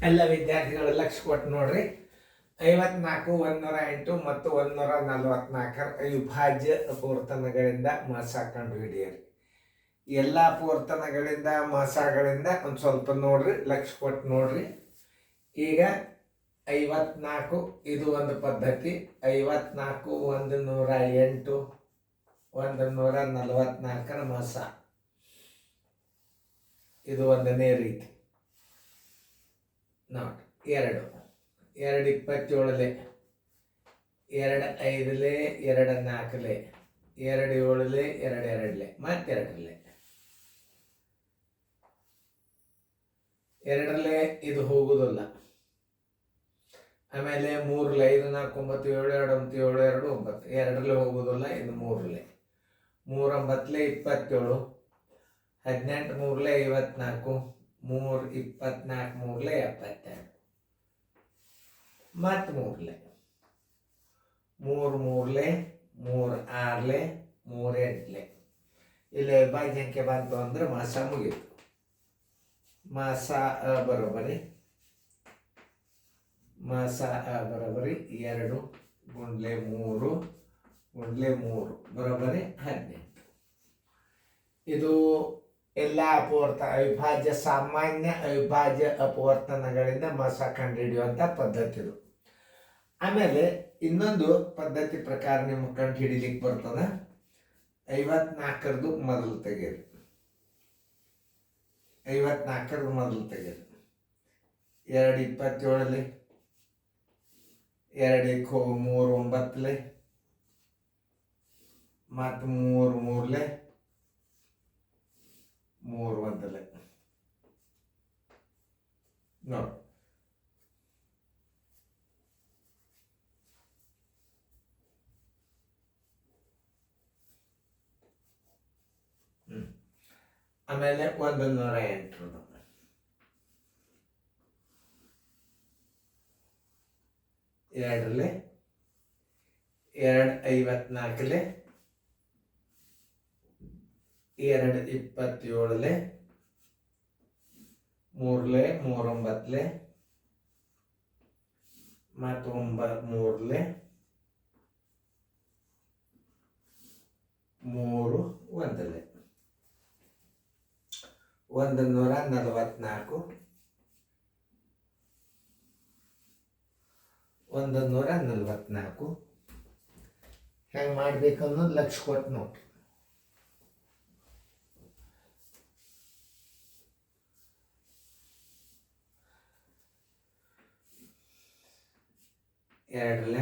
ಎಲ್ಲ ವಿದ್ಯಾರ್ಥಿಗಳು ಲಕ್ಷ ಕೊಟ್ಟು ನೋಡ್ರಿ. 54, 108 ಮತ್ತು 144 ಅವಿಭಾಜ್ಯ ಪೂರ್ತನಗಳಿಂದ ಮಾಸ ಕಂಡು ಹಿಡಿಯಿರಿ. ಎಲ್ಲ ಪೂರ್ತನಗಳಿಂದ ಮಾಸಗಳಿಂದ ಒಂದು ಸ್ವಲ್ಪ ನೋಡ್ರಿ, ಲಕ್ಷ ಕೊಟ್ಟು ನೋಡ್ರಿ. ಈಗ 54 ಇದು ಒಂದು ಪದ್ಧತಿ. 54 108 144 ಮಾಸ, ಇದು ಒಂದನೇ ರೀತಿ ನೋಡಿ. 2 27 2 5 2 4 2 7 2 2 ಮತ್ತೆ 2 ಇದು ಹೋಗುವುದಿಲ್ಲ. ಆಮೇಲೆ 3 5 4 9 7 2 7 2 9 2 ಹೋಗುವುದಿಲ್ಲ. ಇದು 3 3 9 27 18 3 54 3 24 3 72 ಮತ್ತು 3 3 3 3 6 3 8 ಇಲ್ಲಿ ಅವಿಭಾಜ್ಯ ಸಂಖ್ಯೆ ಬಂತು ಅಂದ್ರೆ ಮಾಸ ಮುಗೀತು. ಮಾಸ ಬರೋಬರಿ ಮಾಸ ಬರೋಬರಿ 2 ಗುಂಡ್ಲೆ 3 ಗುಂಡ್ಲೆ 3 ಬರೋಬರಿ 18. ಇದು ಎಲ್ಲ ಅವಿಭಾಜ್ಯ ಸಾಮಾನ್ಯ ಅವಿಭಾಜ್ಯ ಅಪವರ್ತನಗಳಿಂದ ಮಾಸ ಕಂಡುಹಿಡಿಯುವಂಥ ಪದ್ಧತಿ ಇದು. ಆಮೇಲೆ ಇನ್ನೊಂದು ಪದ್ಧತಿ ಪ್ರಕಾರ ನಿಮ್ಗೆ ಕಂಡು ಹಿಡಿಲಿಕ್ಕೆ ಬರ್ತದ. 54 ಮೊದಲು ತೆಗೀರಿ. 54 ಮೊದಲು ತೆಗೀರಿ. 2 27 2 3 9 ಮತ್ತು 3 3 3 1 ನೋಡಿ. ಆಮೇಲೆ 108 2 2 54 2 27 3 3 9 ಮತ್ತು 9 3 1 144 144 ಹೆಂಗೆ ಮಾಡ್ಬೇಕು ಅನ್ನೋದು ಲಕ್ಷ ಕೊಟ್ಟು ನೋಡ್ರಿ. ಎರಡಲೆ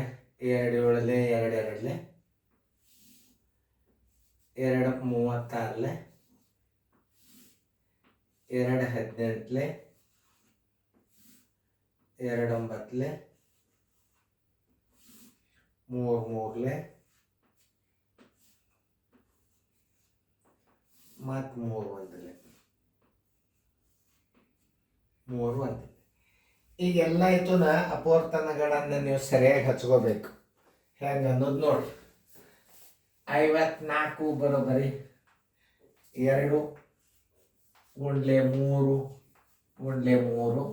2 7 2 2 2 36 2 18 2 9 3 3 ಮತ್ತು 3 1 ಈಗೆಲ್ಲ ಆಯ್ತುನ ಅಪವರ್ತನಗಳನ್ನು ನೀವು ಸರಿಯಾಗಿ ಹಚ್ಕೋಬೇಕು. ಹೆಂಗೆ ಅನ್ನೋದು ನೋಡ್ರಿ. 54 ಬರೋಬರಿ 2 ಗುಂಡ್ಲೆ 3 ಗುಂಡ್ಲೆ 3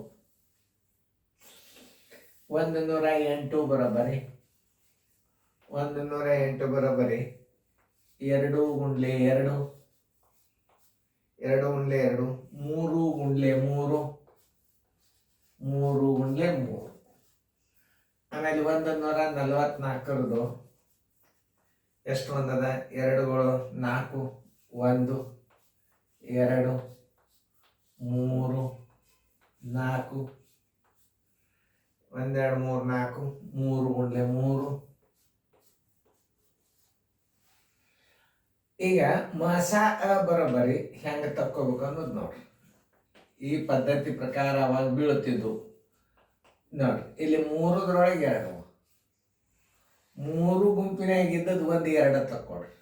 108 ಬರೋಬರಿ 108 ಬರೋಬರಿ 2 ಗುಂಡ್ಲೆ 2 2 ಗುಂಡ್ಲೆ 2 3 ಗುಂಡ್ಲೆ 3 3 ಗುಂಡ್ಲೆ 3. ಆಮೇಲೆ 144 ಎಷ್ಟು ಒಂದದ? 2 4 1 2 3 4 1 2 3 4 3 ಗುಂಡ್ಲೆ 3. ಈಗ ಮಾಸ ಬರೋಬರಿ ಹೆಂಗೆ ತಕ್ಕೋಬೇಕು ಅನ್ನೋದು ನೋಡ್ರಿ. ಈ ಪದ್ಧತಿ ಪ್ರಕಾರ ಅವಾಗ ಬೀಳುತ್ತಿದ್ದು ನೋಡ್ರಿ. ಇಲ್ಲಿ 3 3 ಗುಂಪಿನಾಗಿದ್ದದ್ದು 1 2 ತಕ್ಕೊಡ್ರಿ,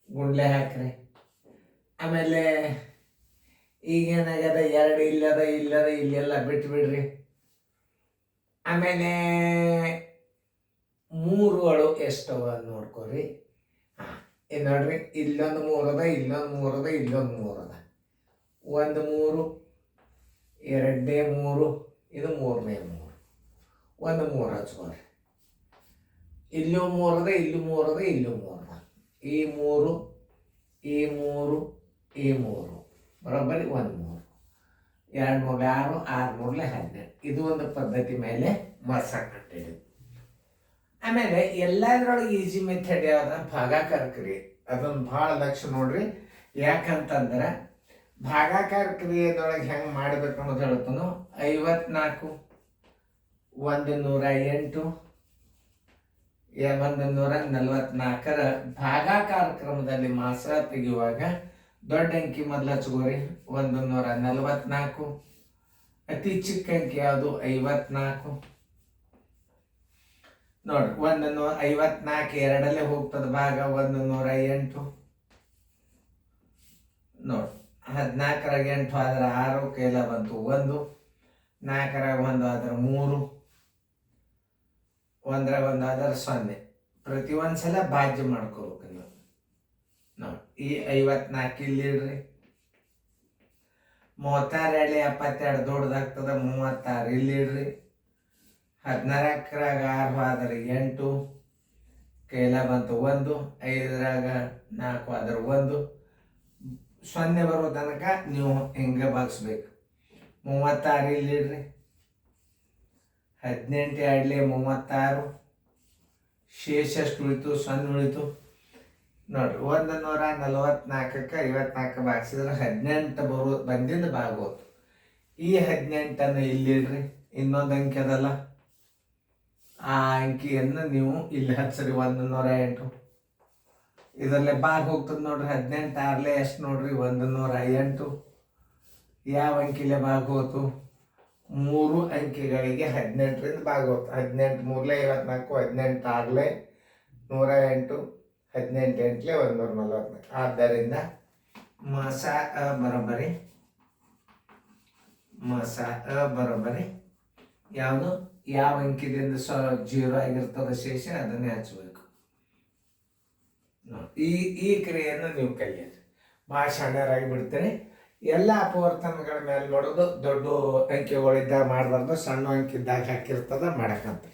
ಗುಂಡ್ಲೆ ಹಾಕ್ರಿ. ಆಮೇಲೆ ಈಗೇನಾಗ್ಯದ 2 ಇಲ್ಲದ ಇಲ್ಲೆಲ್ಲ ಬಿಟ್ಟು ಬಿಡ್ರಿ. ಆಮೇಲೆ 3ಗಳು ಎಷ್ಟವ ನೋಡ್ಕೊರಿ. ಇದು ನೋಡ್ರಿ, ಇಲ್ಲೊಂದು 3 ಅದ, ಇಲ್ಲೊಂದು 3 ಅದ, ಇಲ್ಲೊಂದು 3 ಅದ. 1 3 ಎರಡನೇ 3, ಇದು ಮೂರನೇ 3, ಒಂದು 3 ಹಚ್ಕೋರಿ. ಇಲ್ಲೂ 3 ಅದ, ಇಲ್ಲೂ 3 ಅದ, ಇಲ್ಲೂ 3 ಅದ. ಈ 3, ಈ 3, ಈ 3 ಬರೋಬ್ಬರಿ 1 3, 2 3 6, 6 3 12. ಇದು ಒಂದು ಪದ್ಧತಿ ಮೇಲೆ ಮಸ ಕಟ್ಟಿದೆ. ಆಮೇಲೆ ಎಲ್ಲದರೊಳಗೆ ಈಸಿ ಮೆಥಡ್ ಯಾವ್ದ? ಭಾಗಾಕಾರ ಕ್ರಿಯೆ. ಅದೊಂದು ಭಾಳ ಲಕ್ಷ ನೋಡ್ರಿ. ಯಾಕಂತಂದ್ರೆ ಭಾಗಾಕಾರ ಕ್ರಿಯೆದೊಳಗೆ ಹೆಂಗೆ ಮಾಡಬೇಕು ಅನ್ನೋದು ಹೇಳ್ತಾನು. 54 108 144ರ ಭಾಗಾಕಾರ ಕ್ರಮದಲ್ಲಿ ಮಾತ್ರ ತೆಗೆಯುವಾಗ ದೊಡ್ಡ ಅಂಕಿ ಮೊದಲು ಹಚ್ಕೋರಿ. 144. ಅತಿ ಚಿಕ್ಕ ಅಂಕಿ ಯಾವುದು? 54. ನೋಡ್ರಿ, 54 ಎರಡಲ್ಲೇ ಹೋಗ್ತದ ಭಾಗ. 108 ನೋಡಿ. 14ರಾಗ 8 ಆದ್ರೆ 6, ಕೈಲ ಬಂತು 1. 4ರಾಗ 1 ಆದ್ರೆ 3, 1ರಾಗ 1 ಆದ್ರೆ 0. ಪ್ರತಿ ಒಂದ್ಸಲ ಭಾಜ್ಯ ಮಾಡ್ಕೋಬೇಕು ನೀವು. ನೋಡಿ, ಈ 54 ಇಲ್ಲಿ ಇಡ್ರಿ. 36 2 72 ದೊಡ್ಡದಾಗ್ತದ. 36 ಇಲ್ಲಿ ಇಡ್ರಿ. 14ರಾಗ 6 ಆದ್ರೆ 8, ಕೈಲ ಬಂತು 1. 5ರಾಗ 4 ಆದ್ರೆ 1. 0 ಬರೋ ತನಕ ನೀವು ಹಿಂಗೆ ಭಾಗಿಸ್ಬೇಕು. 36 ಇಲ್ಲಿ ಇಡ್ರಿ. 18 2 36. ಶೇಷ ಎಷ್ಟು ಉಳಿತು? 0 ಉಳಿತು. ನೋಡ್ರಿ, 144ಕ್ಕೆ 54 ಭಾಗಿಸಿದ್ರೆ 18 ಬಂದಿಂದ ಭಾಗ ಹೋತು. ಈ 18ಅನ್ನು ಇಲ್ಲಿಡ್ರಿ. ಇನ್ನೊಂದು ಅಂಕಿ ಅದಲ್ಲ, ಆ ಅಂಕಿಯನ್ನು ನೀವು ಇಲ್ಲಿ ಹಚ್ಚಿರಿ. 108 ಇದರಲ್ಲೇ ಭಾಗ ಹೋಗ್ತದೆ ನೋಡ್ರಿ. 18 6 ಎಷ್ಟು ನೋಡ್ರಿ? 108. ಯಾವ ಅಂಕಿಲೆ ಭಾಗ ಹೋತು? 3 ಅಂಕಿಗಳಿಗೆ 18ರಿಂದ ಭಾಗ ಹೋತು. 18 3 54, 18 6 108, 18 8 144. ಆದ್ದರಿಂದ ಮಸ ಬರೋಬ್ಬರಿ ಯಾವುದು? ಯಾವ ಅಂಕಿದಿಂದ 0 ಆಗಿರ್ತದ ಶೇಷ ಅದನ್ನೇ ಹಚ್ಚಬೇಕು. ಈ ಕ್ರಿಯೆಯನ್ನು ನೀವು ಕಲಿಯಿರಿ. ಭಾಳ ಶಾಣ್ಯರಾಗಿ ಬಿಡ್ತೀರಿ. ಎಲ್ಲ ಅಪವರ್ತನಗಳ ಮೇಲೆ ಮಾಡೋದು. ದೊಡ್ಡ ಅಂಕಿಗಳಿದ್ದಾಗ ಮಾಡಬಾರ್ದು, ಸಣ್ಣ ಅಂಕಿ ಇದ್ದಾಗ ಹಾಕಿರ್ತದ ಮಾಡಕ್ಕಂತ.